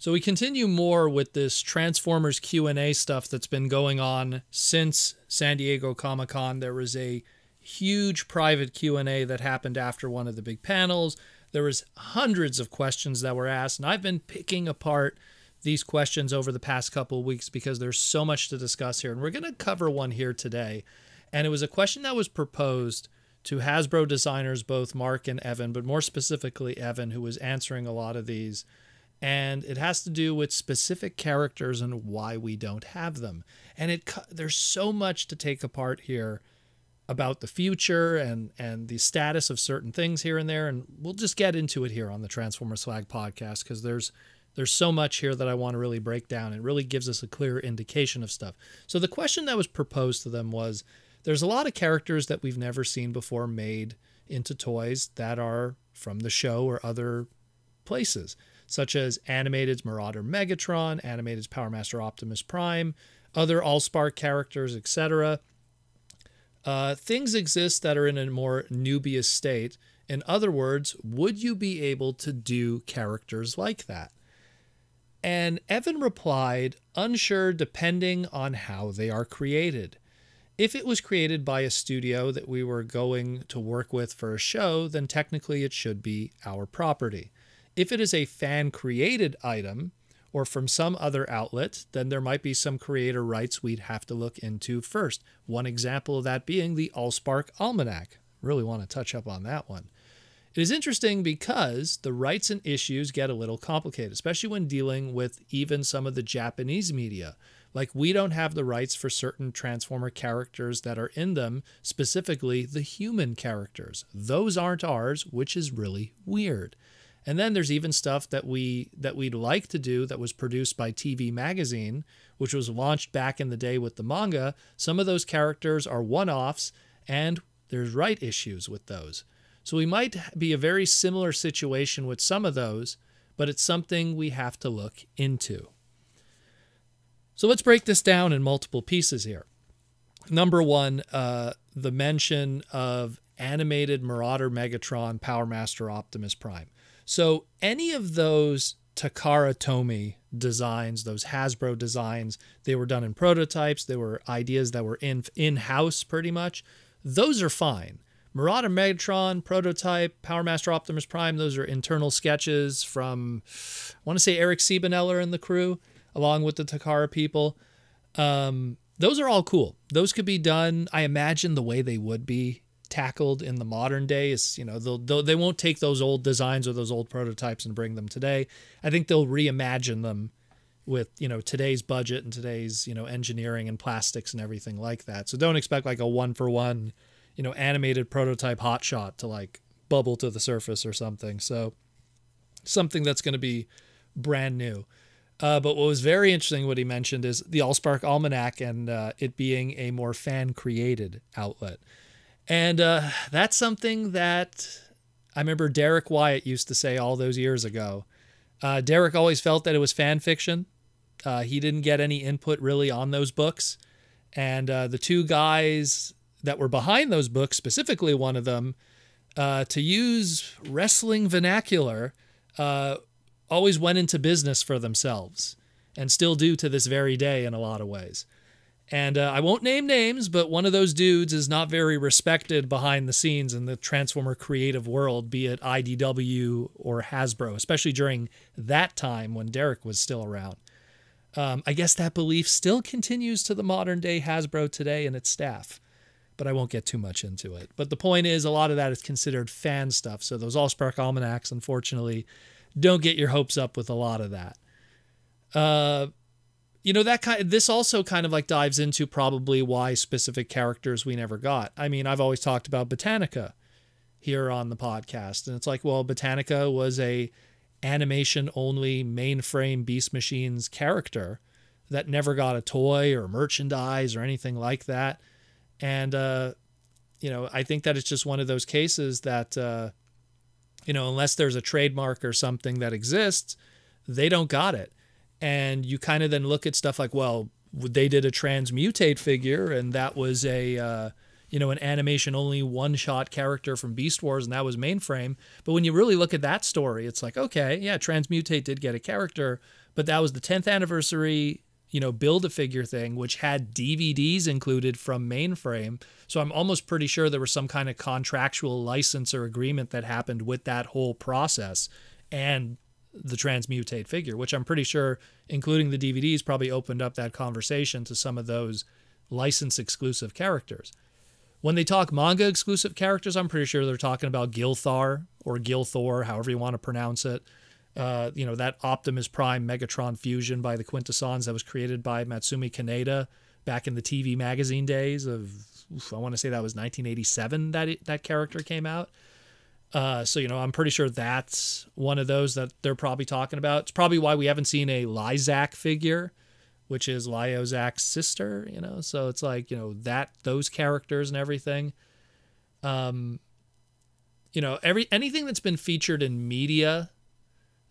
So we continue more with this Transformers Q&A stuff that's been going on since San Diego Comic-Con. There was a huge private Q&A that happened after one of the big panels. There was hundreds of questions that were asked, and I've been picking apart these questions over the past couple of weeks because there's so much to discuss here, and we're going to cover one here today. And it was a question that was proposed to Hasbro designers, both Mark and Evan, but more specifically Evan, who was answering a lot of these. And it has to do with specific characters and why we don't have them. And there's so much to take apart here about the future and the status of certain things here and there. And we'll just get into it here on the Transformers Slag podcast, because there's so much here that I want to really break down. It really gives us a clear indication of stuff. So the question that was proposed to them was, there's a lot of characters that we've never seen before made into toys that are from the show or other places, such as Animated's Marauder Megatron, Animated's Power Master Optimus Prime, other Allspark characters, etc. Things exist that are in a more Nubius state. In other words, would you be able to do characters like that? And Evan replied, unsure depending on how they are created. If it was created by a studio that we were going to work with for a show, then technically it should be our property. If it is a fan-created item or from some other outlet, then there might be some creator rights we'd have to look into first. One example of that being the Allspark Almanac. Really want to touch up on that one. It is interesting because the rights and issues get a little complicated, especially when dealing with even some of the Japanese media. Like, we don't have the rights for certain Transformer characters that are in them, specifically the human characters. Those aren't ours, which is really weird. And then there's even stuff that we'd like to do that was produced by TV Magazine, which was launched back in the day with the manga. Some of those characters are one-offs, and there's right issues with those. So we might be a very similar situation with some of those, but it's something we have to look into. So let's break this down in multiple pieces here. Number one, the mention of Animated Marauder Megatron, Power Master Optimus Prime. So any of those Takara Tomy designs, those Hasbro designs, they were done in prototypes. They were ideas that were in-house pretty much. Those are fine. Marauder Megatron, prototype, Power Master Optimus Prime, those are internal sketches from, I want to say, Eric Siebeneller and the crew, along with the Takara people. Those are all cool. Those could be done, I imagine, the way they would be tackled in the modern day is, they won't take those old designs or those old prototypes and bring them today. I think they'll reimagine them with, today's budget and today's, engineering and plastics and everything like that. So don't expect like a one-for-one, animated prototype hotshot to like bubble to the surface or something. So something that's going to be brand new. But what was very interesting, what he mentioned, is the Allspark Almanac and it being a more fan-created outlet. And that's something that I remember Derek Wyatt used to say all those years ago. Derek always felt that it was fan fiction. He didn't get any input really on those books. And the two guys that were behind those books, specifically one of them, to use wrestling vernacular, always went into business for themselves and still do to this very day in a lot of ways. And I won't name names, but one of those dudes is not very respected behind the scenes in the Transformer creative world, be it IDW or Hasbro, especially during that time when Derek was still around. I guess that belief still continues to the modern day Hasbro today and its staff, but I won't get too much into it. But the point is, a lot of that is considered fan stuff. So those Allspark Almanacs, unfortunately, don't get your hopes up with a lot of that. This also kind of like dives into probably why specific characters we never got. I mean, I've always talked about Botanica here on the podcast, and it's like, well, Botanica was a animation-only mainframe Beast Machines character that never got a toy or merchandise or anything like that. And, I think that it's just one of those cases that, unless there's a trademark or something that exists, they don't got it. And you kind of then look at stuff like, well, they did a Transmutate figure, and that was an animation-only one-shot character from Beast Wars, and that was mainframe. But when you really look at that story, it's like, okay, yeah, Transmutate did get a character, But that was the 10th anniversary, Build-A-Figure thing, which had DVDs included from Mainframe. So I'm almost pretty sure there was some kind of contractual license or agreement that happened with that whole process and the Transmutate figure, which I'm pretty sure, including the DVDs, probably opened up that conversation to some of those license exclusive characters. When they talk manga exclusive characters, I'm pretty sure they're talking about Gilthar or Gilthor, however you want to pronounce it. That Optimus Prime Megatron fusion by the Quintessons that was created by Matsumi Kaneda back in the TV magazine days of, I want to say that was 1987 that character came out. I'm pretty sure that's one of those that they're probably talking about. It's probably why we haven't seen a Lyzak figure, which is Lyozak's sister, so it's like, those characters and everything. Anything that's been featured in media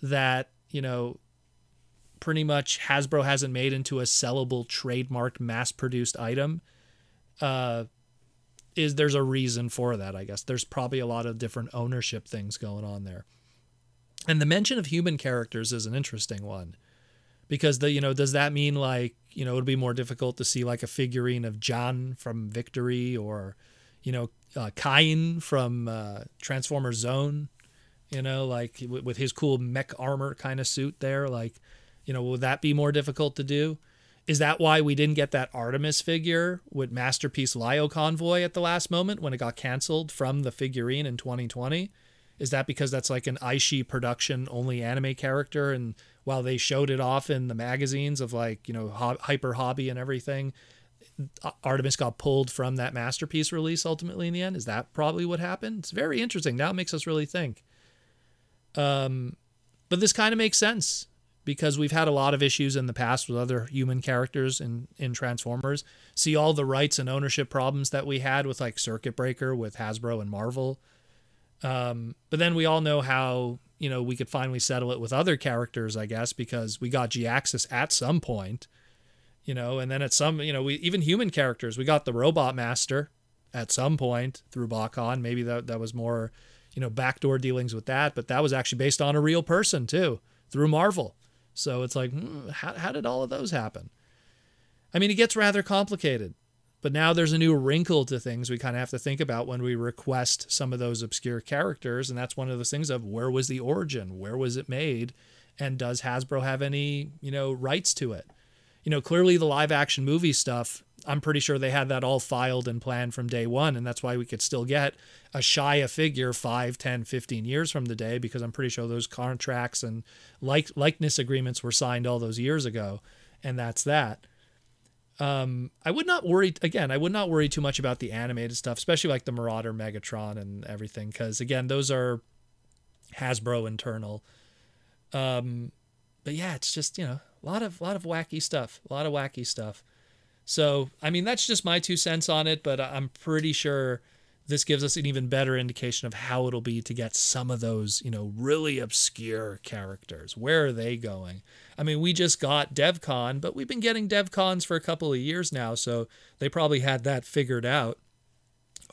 that, pretty much Hasbro hasn't made into a sellable, trademarked, mass-produced item, there's a reason for that, I guess. There's probably a lot of different ownership things going on there. And the mention of human characters is an interesting one. Because, does that mean, like, it would be more difficult to see, like, a figurine of Jan from Victory or, Kain from Transformers Zone, like, with his cool mech armor kind of suit there? Like, would that be more difficult to do? Is that why we didn't get that Artemis figure with Masterpiece Lyo Convoy at the last moment when it got canceled from the figurine in 2020? Is that because that's like an Aishi production only anime character, and while they showed it off in the magazines of like, Hyper Hobby and everything, Artemis got pulled from that Masterpiece release ultimately in the end? Is that probably what happened? It's very interesting. Now it makes us really think. But this kind of makes sense because we've had a lot of issues in the past with other human characters in Transformers. See all the rights and ownership problems that we had with like Circuit Breaker with Hasbro and Marvel. But then we all know how, we could finally settle it with other characters, I guess, because we got G-Axis at some point, and then at some, even human characters, we got the Robot Master at some point through Bakon. Maybe that was more, backdoor dealings with that, but that was actually based on a real person too, through Marvel. So it's like, how did all of those happen? I mean, it gets rather complicated. But now there's a new wrinkle to things we kind of have to think about when we request some of those obscure characters. And that's one of those things of where was the origin? Where was it made? And does Hasbro have any, rights to it? Clearly the live action movie stuff, I'm pretty sure they had that all filed and planned from day one. And that's why we could still get a Shia figure 5, 10, 15 years from the day, because I'm pretty sure those contracts and likeness agreements were signed all those years ago. And that's that. I would not worry too much about the animated stuff, especially like the Marauder Megatron and everything, because again, those are Hasbro internal. But yeah, it's just, a lot of wacky stuff. So, I mean, that's just my 2 cents on it, but I'm pretty sure this gives us an even better indication of how it'll be to get some of those, really obscure characters. Where are they going? I mean, we just got DevCon, but we've been getting DevCons for a couple of years now, so they probably had that figured out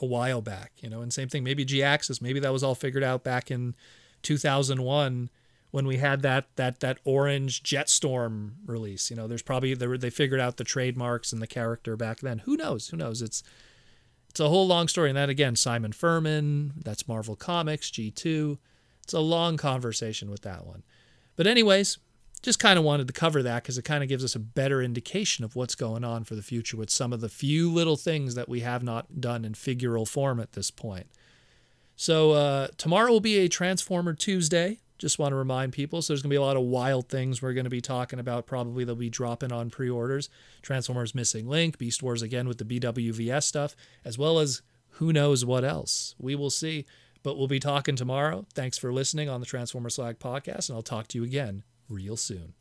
a while back, and same thing, maybe G-Axis, maybe that was all figured out back in 2001 when we had that orange Jetstorm release. There's probably, they figured out the trademarks and the character back then. Who knows? It's a whole long story. And that, again, Simon Furman, that's Marvel Comics, G2. It's a long conversation with that one. But anyways, just kind of wanted to cover that because it kind of gives us a better indication of what's going on for the future with some of the few little things that we have not done in figural form at this point. So tomorrow will be a Transformer Tuesday. Just want to remind people. So there's going to be a lot of wild things we're going to be talking about. Probably they'll be dropping on pre-orders. Transformers Missing Link, Beast Wars again with the BWVS stuff, as well as who knows what else. We will see. But we'll be talking tomorrow. Thanks for listening on the Transformer Slag podcast, and I'll talk to you again real soon.